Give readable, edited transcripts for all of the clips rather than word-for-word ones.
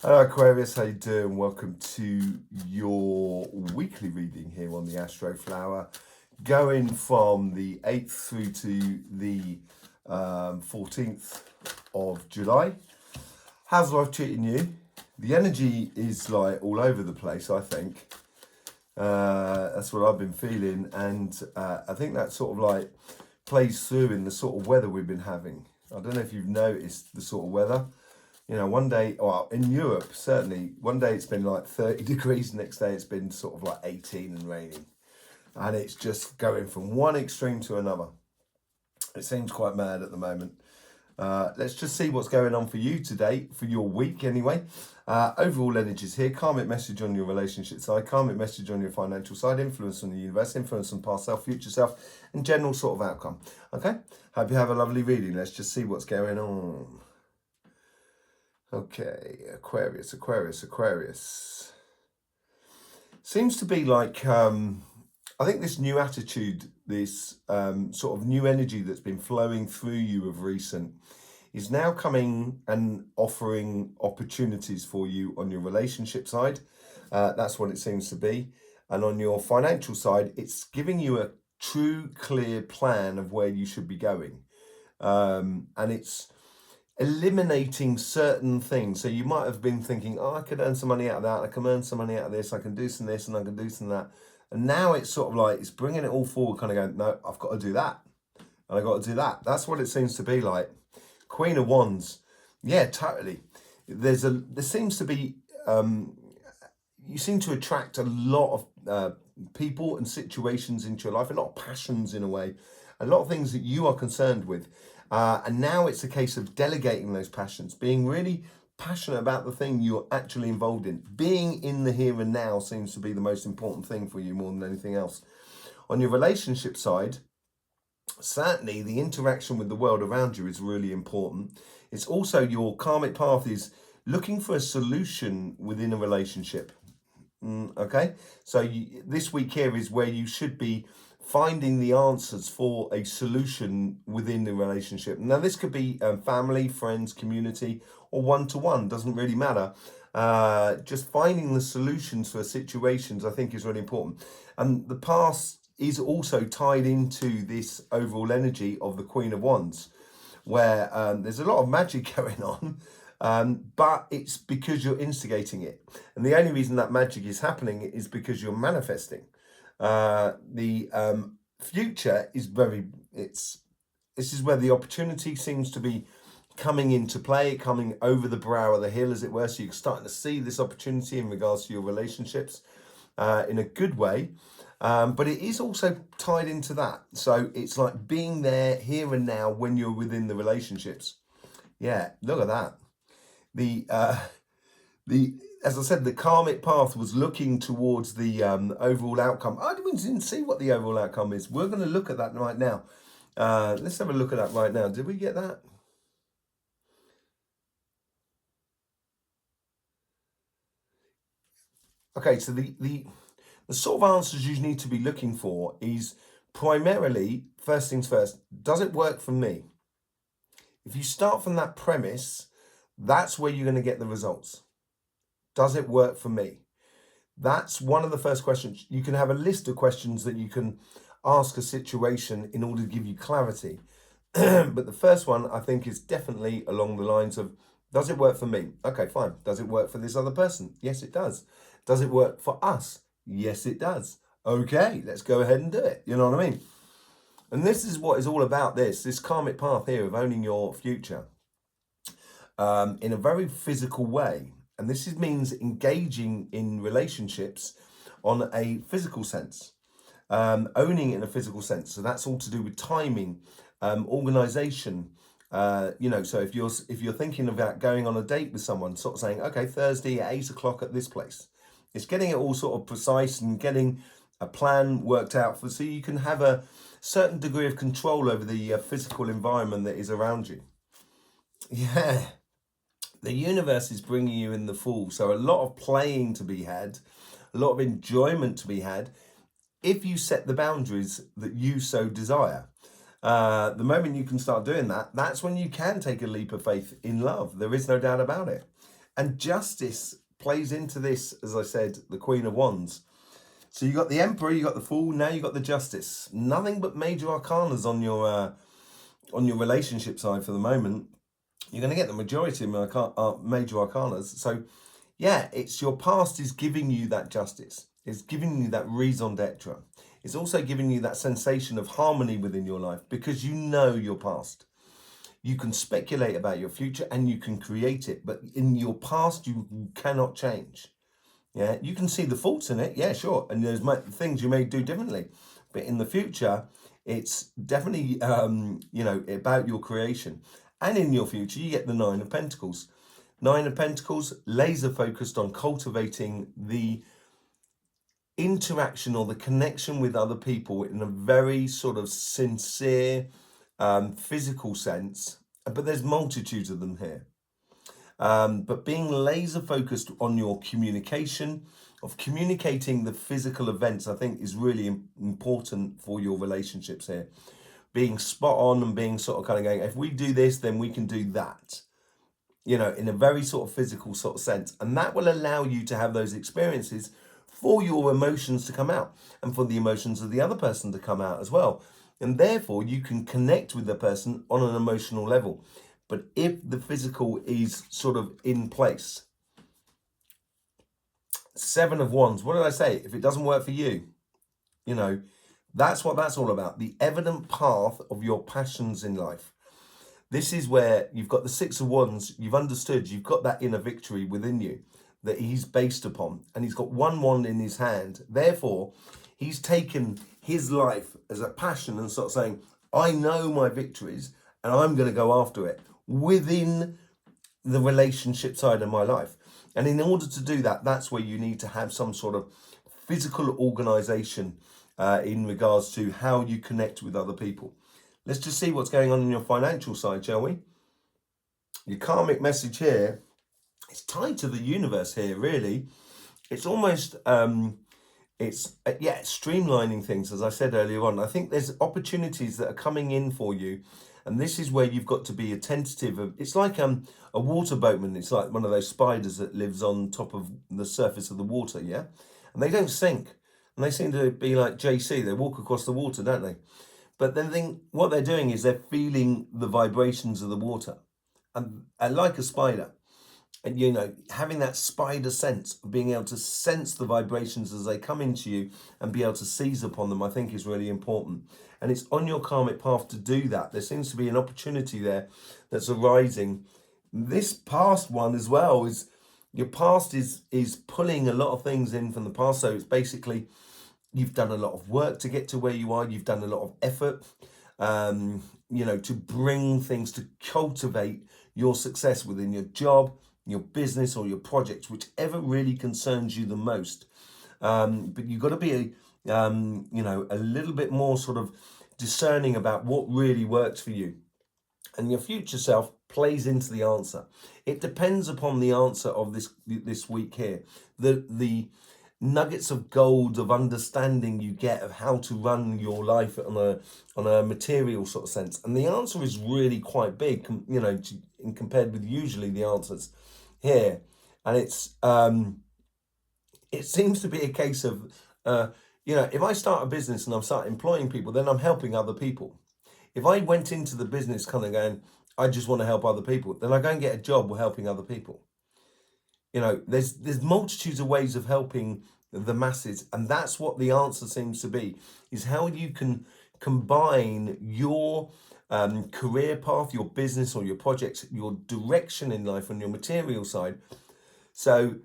Hello Aquarius, how you doing? Welcome to your weekly reading here on the Astroflower, going from the 8th through to the 14th of July. How's life treating you? The energy is like all over the place, I think. That's what I've been feeling, and I think that sort of like plays through in the sort of weather we've been having. I don't know if you've noticed the sort of weather. You know, one day, well, in Europe, certainly, one day it's been like 30 degrees, next day it's been sort of like 18 and raining. And it's just going from one extreme to another. It seems quite mad at the moment. Let's just see what's going on for you today, for your week anyway. Overall energies here, karmic message on your relationship side, karmic message on your financial side, influence on the universe, influence on past self, future self, and general sort of outcome. Okay? Hope you have a lovely reading. Let's just see what's going on. Okay, Aquarius. Seems to be like, I think this new attitude, this sort of new energy that's been flowing through you of recent is now coming and offering opportunities for you on your relationship side. That's what it seems to be. And on your financial side, it's giving you a true, clear plan of where you should be going. And it's eliminating certain things. So you might have been thinking, oh, I could earn some money out of that, I can earn some money out of this, I can do some this and I can do some that. And now it's sort of like, it's bringing it all forward, kind of going, no, I've got to do that. And I've got to do that. That's what it seems to be like. Queen of Wands. Yeah, totally. There seems to be, you seem to attract a lot of people and situations into your life, a lot of passions in a way, a lot of things that you are concerned with. And now it's a case of delegating those passions, being really passionate about the thing you're actually involved in. Being in the here and now seems to be the most important thing for you more than anything else. On your relationship side, certainly the interaction with the world around you is really important. It's also your karmic path is looking for a solution within a relationship. Okay, so this week here is where you should be finding the answers for a solution within the relationship. Now, this could be family, friends, community, or one-to-one, doesn't really matter. Just finding the solutions for situations, I think, is really important. And the past is also tied into this overall energy of the Queen of Wands, where there's a lot of magic going on. But it's because you're instigating it. And the only reason that magic is happening is because you're manifesting. The future is this is where the opportunity seems to be coming into play, coming over the brow of the hill, as it were. So you're starting to see this opportunity in regards to your relationships in a good way. But it is also tied into that. So it's like being there here and now when you're within the relationships. Yeah, look at that. As I said, the karmic path was looking towards the overall outcome. I didn't see what the overall outcome is. We're going to look at that right now. Let's have a look at that right now. Did we get that? Okay, so the sort of answers you need to be looking for is primarily, first things first, does it work for me? If you start from that premise, that's where you're going to get the results. Does it work for me? That's one of the first questions. You can have a list of questions that you can ask a situation in order to give you clarity. But the first one, I think, is definitely along the lines of, does it work for me? Okay, fine. Does it work for this other person? Yes, it does. Does it work for us? Yes, it does. Okay, let's go ahead and do it. You know what I mean? And this is what is all about this karmic path here of owning your future in a very physical way. And this means engaging in relationships on a physical sense, owning in a physical sense. So that's all to do with timing, organization. So if you're thinking about going on a date with someone, sort of saying, okay, Thursday at 8 o'clock at this place. It's getting it all sort of precise and getting a plan worked out so you can have a certain degree of control over the physical environment that is around you. Yeah. The universe is bringing you in the full. So a lot of playing to be had, a lot of enjoyment to be had, if you set the boundaries that you so desire. The moment you can start doing that, that's when you can take a leap of faith in love. There is no doubt about it. And justice plays into this, as I said, the Queen of Wands. So you got the Emperor, you got the Fool, now you got the Justice. Nothing but major arcanas on your relationship side for the moment. You're going to get the majority of major arcanas. So yeah, it's your past is giving you that justice. It's giving you that raison d'etre. It's also giving you that sensation of harmony within your life because you know your past. You can speculate about your future and you can create it, but in your past you cannot change. Yeah, you can see the faults in it. Yeah, sure, and there's things you may do differently, but in the future, it's definitely about your creation. And in your future, you get the Nine of Pentacles. Nine of Pentacles, laser focused on cultivating the interaction or the connection with other people in a very sort of sincere, physical sense. But there's multitudes of them here. But being laser focused on your communication, of communicating the physical events, I think is really important for your relationships here. Being spot on and being sort of kind of going, if we do this, then we can do that, in a very sort of physical sort of sense. And that will allow you to have those experiences for your emotions to come out and for the emotions of the other person to come out as well. And therefore you can connect with the person on an emotional level. But if the physical is sort of in place, Seven of Wands, what did I say? If it doesn't work for you, that's what that's all about. The evident path of your passions in life. This is where you've got the Six of Wands, you've understood, you've got that inner victory within you that he's based upon. And he's got one wand in his hand. Therefore, he's taken his life as a passion and sort of saying, I know my victories and I'm going to go after it within the relationship side of my life. And in order to do that, that's where you need to have some sort of physical organization in regards to how you connect with other people. Let's just see what's going on your financial side, shall we? Your karmic message here, it's tied to the universe here, really. It's almost, it's streamlining things, as I said earlier on. I think there's opportunities that are coming in for you. And this is where you've got to be attentive. It's like a water boatman. It's like one of those spiders that lives on top of the surface of the water, yeah? And they don't sink. And they seem to be like JC. They walk across the water, don't they? But then what they're doing is they're feeling the vibrations of the water. And like a spider. And, having that spider sense of being able to sense the vibrations as they come into you and be able to seize upon them, I think is really important. And it's on your karmic path to do that. There seems to be an opportunity there that's arising. This past one as well is, your past is pulling a lot of things in from the past. So it's basically, you've done a lot of work to get to where you are. You've done a lot of effort, to bring things, to cultivate your success within your job, your business or your projects, whichever really concerns you the most. But you've got to be, a little bit more sort of discerning about what really works for you. And your future self plays into the answer. It depends upon the answer of this week here. The nuggets of gold of understanding you get of how to run your life on a material sort of sense. And the answer is really quite big, compared with usually the answers here. And it seems to be a case of, if I start a business and I'm start employing people, then I'm helping other people. If I went into the business kind of going, I just want to help other people, then I go and get a job helping other people. There's multitudes of ways of helping the masses, and that's what the answer seems to be, is how you can combine your career path, your business or your projects, your direction in life on your material side. So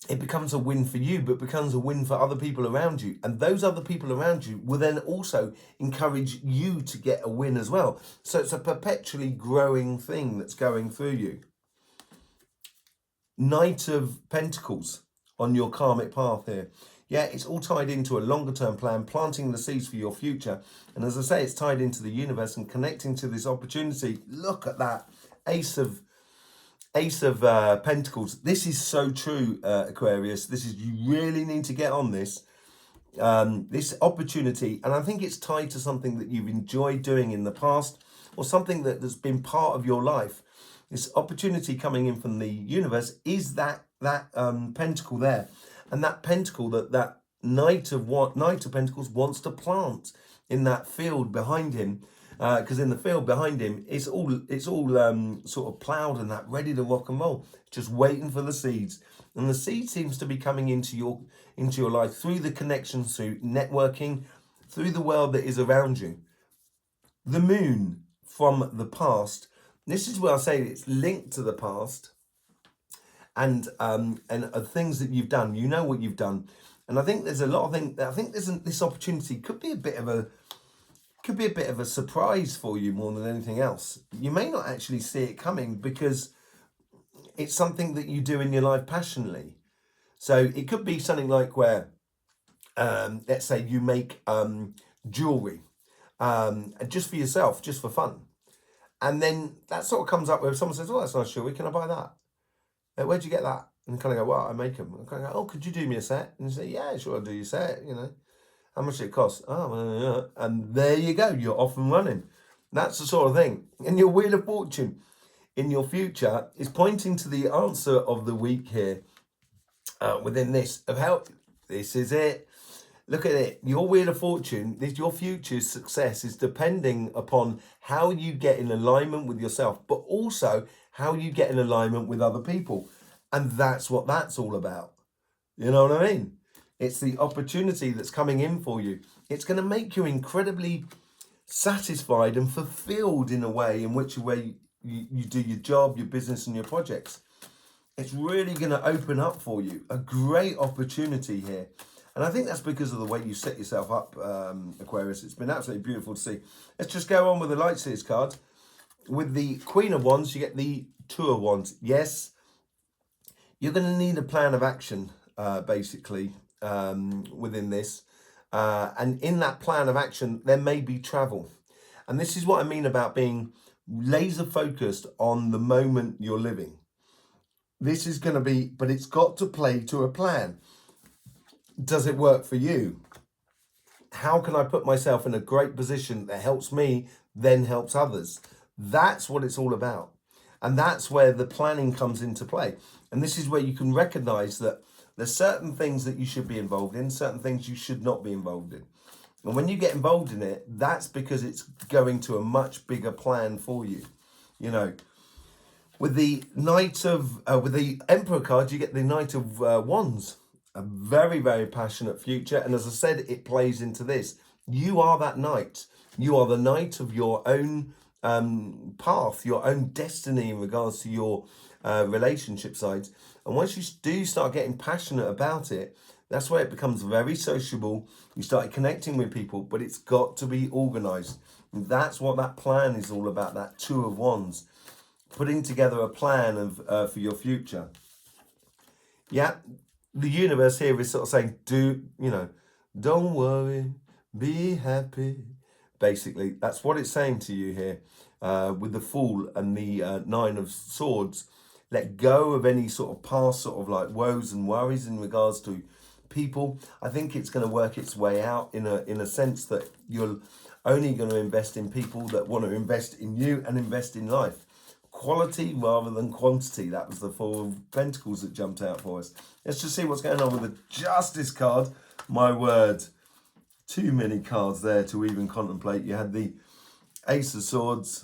it becomes a win for you, but becomes a win for other people around you. And those other people around you will then also encourage you to get a win as well. So it's a perpetually growing thing that's going through you. Knight of Pentacles on your karmic path here. Yeah, it's all tied into a longer term plan, planting the seeds for your future. And as I say, it's tied into the universe and connecting to this opportunity. Look at that Ace of Pentacles. This is so true, Aquarius. You really need to get on this. This opportunity, and I think it's tied to something that you've enjoyed doing in the past, or something that's been part of your life. This opportunity coming in from the universe is that pentacle there, and that pentacle that Knight of Pentacles wants to plant in that field behind him, because in the field behind him it's all sort of ploughed and that ready to rock and roll, just waiting for the seeds. And the seed seems to be coming into your life through the connections, through networking, through the world that is around you. The moon from the past. This is where I say it's linked to the past, and things that you've done. You know what you've done, and I think there's a lot of things. I think this opportunity could be a bit of a surprise for you more than anything else. You may not actually see it coming because it's something that you do in your life passionately. So it could be something like where, let's say you make jewelry, just for yourself, just for fun. And then that sort of comes up where someone says, "Oh, that's nice jewelry. Can I buy that? Where'd you get that?" And kind of go, "Well, I make them." And kind of go, "Oh, could you do me a set?" And you say, "Yeah, sure, I'll do your set. You know, how much it costs?" "Oh, well, yeah." And there you go. You're off and running. That's the sort of thing. And your Wheel of Fortune in your future is pointing to the answer of the week here, within this, of how this is it. Look at it. Your Wheel of Fortune, your future success is depending upon how you get in alignment with yourself, but also how you get in alignment with other people. And that's what that's all about. You know what I mean? It's the opportunity that's coming in for you. It's going to make you incredibly satisfied and fulfilled in a way in which way you do your job, your business, and your projects. It's really going to open up for you. A great opportunity here. And I think that's because of the way you set yourself up, Aquarius. It's been absolutely beautiful to see. Let's just go on with the Light Seers card. With the Queen of Wands, you get the Two of Wands. Yes, you're going to need a plan of action, basically, within this. And in that plan of action, there may be travel. And this is what I mean about being laser focused on the moment you're living. This is going to be, but it's got to play to a plan. Does it work for you? How can I put myself in a great position that helps me, then helps others? That's what it's all about. And that's where the planning comes into play. And this is where you can recognize that there's certain things that you should be involved in, certain things you should not be involved in. And when you get involved in it, that's because it's going to a much bigger plan for you. You know, with the with the Emperor card, you get the Knight of Wands. A very, very passionate future. And as I said, it plays into this. You are that knight. You are the knight of your own path, your own destiny in regards to your relationship sides. And once you do start getting passionate about it, that's where it becomes very sociable. You start connecting with people, but it's got to be organized. And that's what that plan is all about, that Two of Wands. Putting together a plan of for your future. Yeah. The universe here is sort of saying, don't worry, be happy. Basically, that's what it's saying to you here, with the Fool and the Nine of Swords. Let go of any sort of past sort of like woes and worries in regards to people. I think it's going to work its way out in a sense that you're only going to invest in people that want to invest in you and invest in life. Quality rather than quantity. That was the Four of Pentacles that jumped out for us. Let's just see what's going on with the Justice card. My word, too many cards there to even contemplate. You had the Ace of Swords,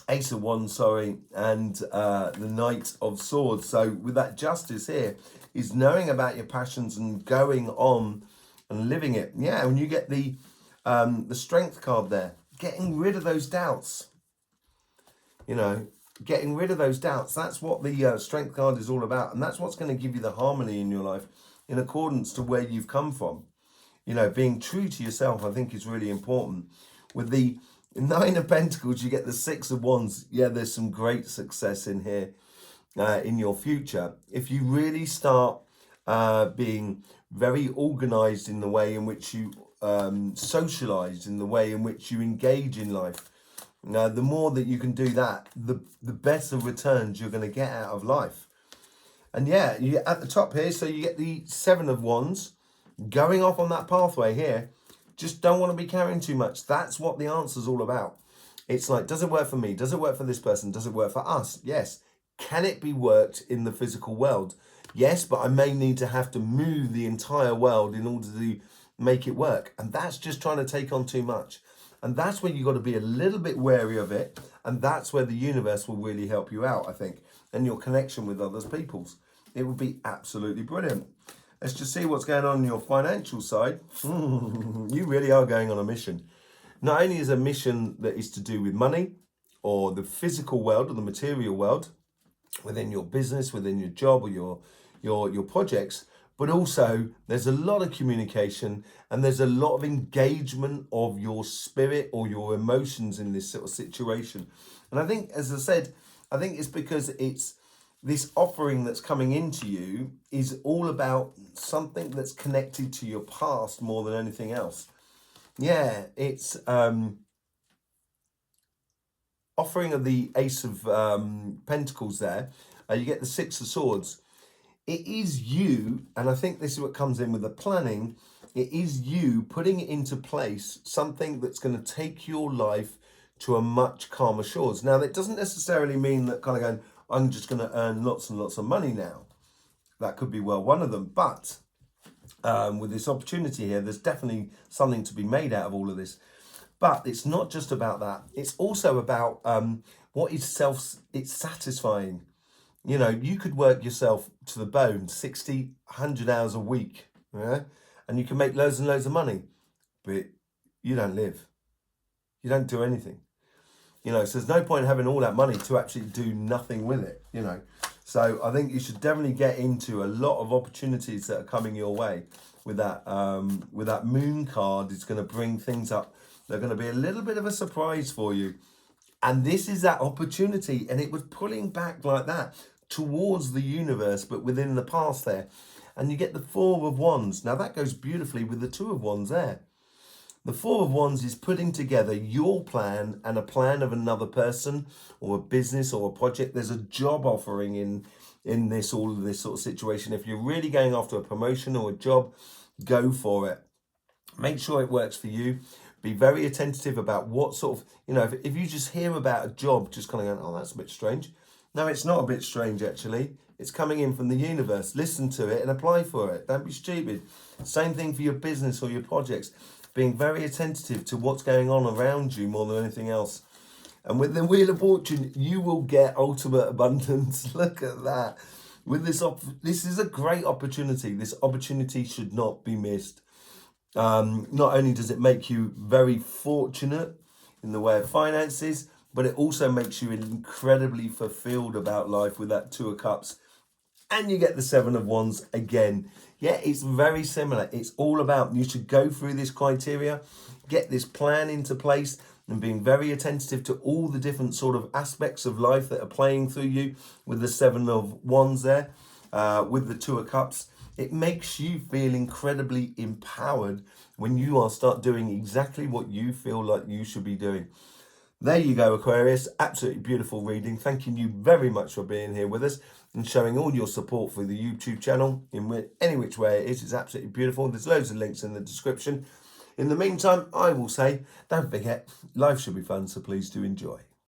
Ace of Wands, sorry, and the Knight of Swords. So with that Justice here is knowing about your passions and going on and living it. Yeah, when you get the Strength card there, getting rid of those doubts. You know, getting rid of those doubts. That's what the Strength card is all about. And that's what's going to give you the harmony in your life in accordance to where you've come from. You know, being true to yourself, I think, is really important. With the Nine of Pentacles, you get the Six of Wands. Yeah, there's some great success in here in your future. If you really start being very organized in the way in which you socialize, in the way in which you engage in life, the more that you can do that, the better returns you're going to get out of life. And yeah, you at the top here, so you get the Seven of Wands going off on that pathway here. Just don't want to be carrying too much. That's what the answer's all about. It's like, does it work for me? Does it work for this person? Does it work for us? Yes. Can it be worked in the physical world? Yes, but I may need to have to move the entire world in order to make it work. And that's just trying to take on too much. And that's where you've got to be a little bit wary of it. And that's where the universe will really help you out, I think. And your connection with others peoples. It would be absolutely brilliant. Let's just see what's going on your financial side. You really are going on a mission. Not only is a mission that is to do with money or the physical world or the material world within your business, within your job or your projects, but also there's a lot of communication and there's a lot of engagement of your spirit or your emotions in this sort of situation. And I think, as I said, I think it's because it's this offering that's coming into you is all about something that's connected to your past more than anything else. Yeah, it's offering of the Ace of Pentacles there. You get the Six of Swords. It is you, and I think this is what comes in with the planning. It is you putting into place something that's going to take your life to a much calmer shores. Now, that doesn't necessarily mean that kind of going, I'm just going to earn lots and lots of money now. That could be well one of them, but with this opportunity here, there's definitely something to be made out of all of this. But it's not just about that. It's also about what is it's satisfying. You know, you could work yourself to the bone, 60, 100 hours a week, yeah? And you can make loads and loads of money, but you don't live. You don't do anything. You know, so there's no point in having all that money to actually do nothing with it, you know. So I think you should definitely get into a lot of opportunities that are coming your way with that moon card. It's going to bring things up. They're going to be a little bit of a surprise for you. And this is that opportunity. And it was pulling back like that towards the universe, but within the past there. And you get the Four of Wands. Now that goes beautifully with the Two of Wands there. The Four of Wands is putting together your plan and a plan of another person or a business or a project. There's a job offering in this, all of this sort of situation. If you're really going after a promotion or a job, go for it. Make sure it works for you. Be very attentive about what sort of, you know, if you just hear about a job, just kind of going, oh, that's a bit strange. No, it's not a bit strange, actually. It's coming in from the universe. Listen to it and apply for it. Don't be stupid. Same thing for your business or your projects. Being very attentive to what's going on around you more than anything else. And with the Wheel of Fortune, you will get ultimate abundance. Look at that. With this is a great opportunity. This opportunity should not be missed. Not only does it make you very fortunate in the way of finances, but it also makes you incredibly fulfilled about life with that Two of Cups. And you get the Seven of Wands again. Yeah, it's very similar. It's all about, you should go through this criteria, get this plan into place, and being very attentive to all the different sort of aspects of life that are playing through you with the Seven of Wands there, with the Two of Cups. It makes you feel incredibly empowered when you start doing exactly what you feel like you should be doing. There you go, Aquarius. Absolutely beautiful reading. Thanking you very much for being here with us and showing all your support for the YouTube channel in any which way it is. It's absolutely beautiful. There's loads of links in the description. In the meantime, I will say, don't forget, life should be fun, so please do enjoy.